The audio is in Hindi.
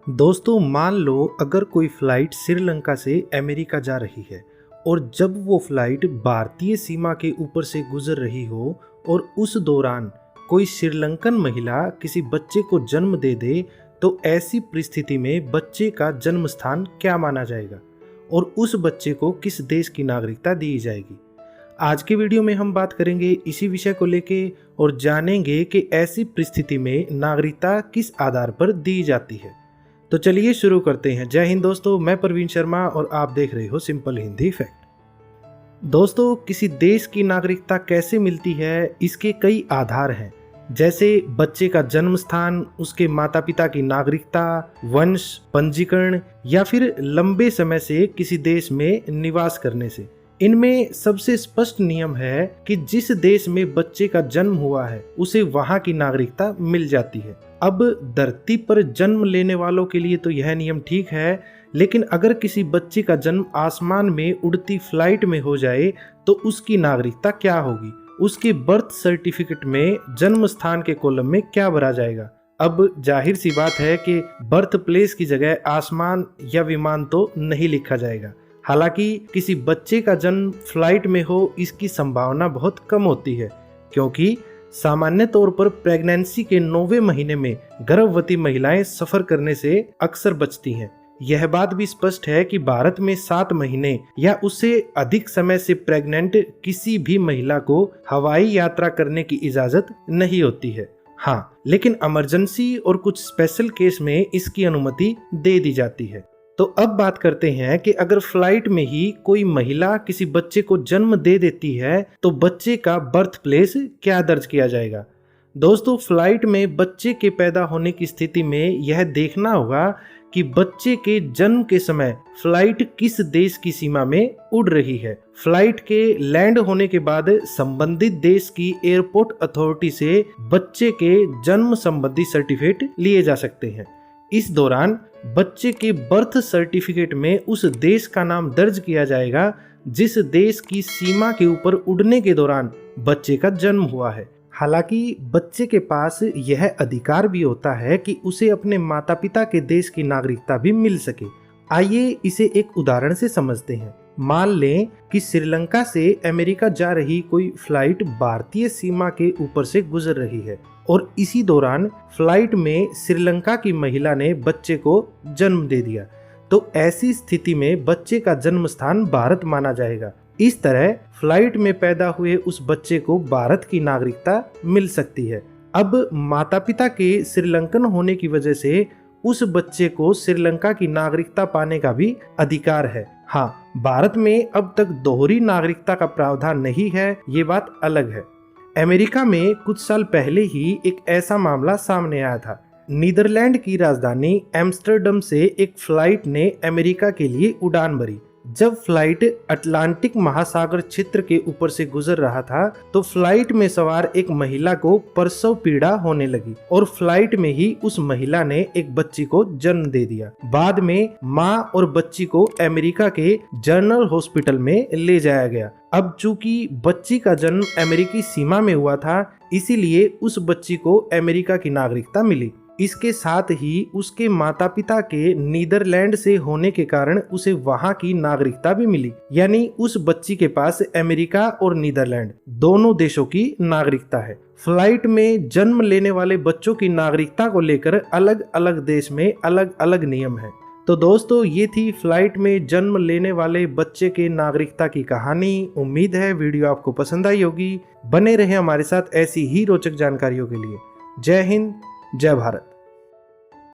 दोस्तों मान लो अगर कोई फ्लाइट श्रीलंका से अमेरिका जा रही है और जब वो फ्लाइट भारतीय सीमा के ऊपर से गुजर रही हो और उस दौरान कोई श्रीलंकन महिला किसी बच्चे को जन्म दे दे, तो ऐसी परिस्थिति में बच्चे का जन्म स्थान क्या माना जाएगा और उस बच्चे को किस देश की नागरिकता दी जाएगी। आज के वीडियो में हम बात करेंगे इसी विषय को लेके और जानेंगे कि ऐसी परिस्थिति में नागरिकता किस आधार पर दी जाती है। तो चलिए शुरू करते हैं। जय हिंद दोस्तों, मैं प्रवीण शर्मा और आप देख रहे हो सिंपल हिंदी फैक्ट। दोस्तों, किसी देश की नागरिकता कैसे मिलती है, इसके कई आधार हैं, जैसे बच्चे का जन्म स्थान, उसके माता पिता की नागरिकता, वंश, पंजीकरण या फिर लंबे समय से किसी देश में निवास करने से। इनमें सबसे स्पष्ट नियम है कि जिस देश में बच्चे का जन्म हुआ है उसे वहां की नागरिकता मिल जाती है। अब धरती पर जन्म लेने वालों के लिए तो यह नियम ठीक है, लेकिन अगर किसी बच्चे का जन्म आसमान में उड़ती फ्लाइट में हो जाए तो उसकी नागरिकता क्या होगी, उसके बर्थ सर्टिफिकेट में जन्म स्थान के कॉलम में क्या भरा जाएगा। अब जाहिर सी बात है कि बर्थ प्लेस की जगह आसमान या विमान तो नहीं लिखा जाएगा। हालांकि किसी बच्चे का जन्म फ्लाइट में हो इसकी संभावना बहुत कम होती है, क्योंकि सामान्य तौर पर प्रेगनेंसी के 9वें महीने में गर्भवती महिलाएं सफर करने से अक्सर बचती हैं। यह बात भी स्पष्ट है कि भारत में 7 महीने या उससे अधिक समय से प्रेग्नेंट किसी भी महिला को हवाई यात्रा करने की इजाजत नहीं होती है। हाँ, लेकिन इमरजेंसी और कुछ स्पेशल केस में इसकी अनुमति दे दी जाती है। तो अब बात करते हैं कि अगर फ्लाइट में ही कोई महिला किसी बच्चे को जन्म दे देती है तो बच्चे का बर्थ प्लेस क्या दर्ज किया जाएगा। दोस्तों, फ्लाइट में बच्चे के पैदा होने की स्थिति में यह देखना होगा कि बच्चे के जन्म के समय फ्लाइट किस देश की सीमा में उड़ रही है। फ्लाइट के लैंड होने के बाद संबंधित देश की एयरपोर्ट अथॉरिटी से बच्चे के जन्म संबंधी सर्टिफिकेट लिए जा सकते हैं। इस दौरान बच्चे के बर्थ सर्टिफिकेट में उस देश का नाम दर्ज किया जाएगा जिस देश की सीमा के ऊपर उड़ने के दौरान बच्चे का जन्म हुआ है। हालांकि बच्चे के पास यह अधिकार भी होता है कि उसे अपने माता पिता के देश की नागरिकता भी मिल सके। आइए इसे एक उदाहरण से समझते हैं। मान लें कि श्रीलंका से अमेरिका जा रही कोई फ्लाइट भारतीय सीमा के ऊपर से गुजर रही है और इसी दौरान फ्लाइट में श्रीलंका की महिला ने बच्चे को जन्म दे दिया, तो ऐसी स्थिति में बच्चे का जन्म स्थान भारत माना जाएगा। इस तरह फ्लाइट में पैदा हुए उस बच्चे को भारत की नागरिकता मिल सकती है। अब माता पिता के श्रीलंकन होने की वजह से उस बच्चे को श्रीलंका की नागरिकता पाने का भी अधिकार है। हाँ, भारत में अब तक दोहरी नागरिकता का प्रावधान नहीं है, ये बात अलग है। अमेरिका में कुछ साल पहले ही एक ऐसा मामला सामने आया था। नीदरलैंड की राजधानी एम्स्टर्डम से एक फ्लाइट ने अमेरिका के लिए उड़ान भरी। जब फ्लाइट अटलांटिक महासागर क्षेत्र के ऊपर से गुजर रहा था तो फ्लाइट में सवार एक महिला को प्रसव पीड़ा होने लगी और फ्लाइट में ही उस महिला ने एक बच्ची को जन्म दे दिया। बाद में मां और बच्ची को अमेरिका के जनरल हॉस्पिटल में ले जाया गया। अब चूंकि बच्ची का जन्म अमेरिकी सीमा में हुआ था, इसीलिए उस बच्ची को अमेरिका की नागरिकता मिली। इसके साथ ही उसके माता पिता के नीदरलैंड से होने के कारण उसे वहां की नागरिकता भी मिली, यानी उस बच्ची के पास अमेरिका और नीदरलैंड दोनों देशों की नागरिकता है। फ्लाइट में जन्म लेने वाले बच्चों की नागरिकता को लेकर अलग अलग देश में अलग अलग नियम है। तो दोस्तों, ये थी फ्लाइट में जन्म लेने वाले बच्चे के नागरिकता की कहानी। उम्मीद है वीडियो आपको पसंद आई होगी। बने रहे हमारे साथ ऐसी ही रोचक जानकारियों के लिए। जय हिंद, जय भारत।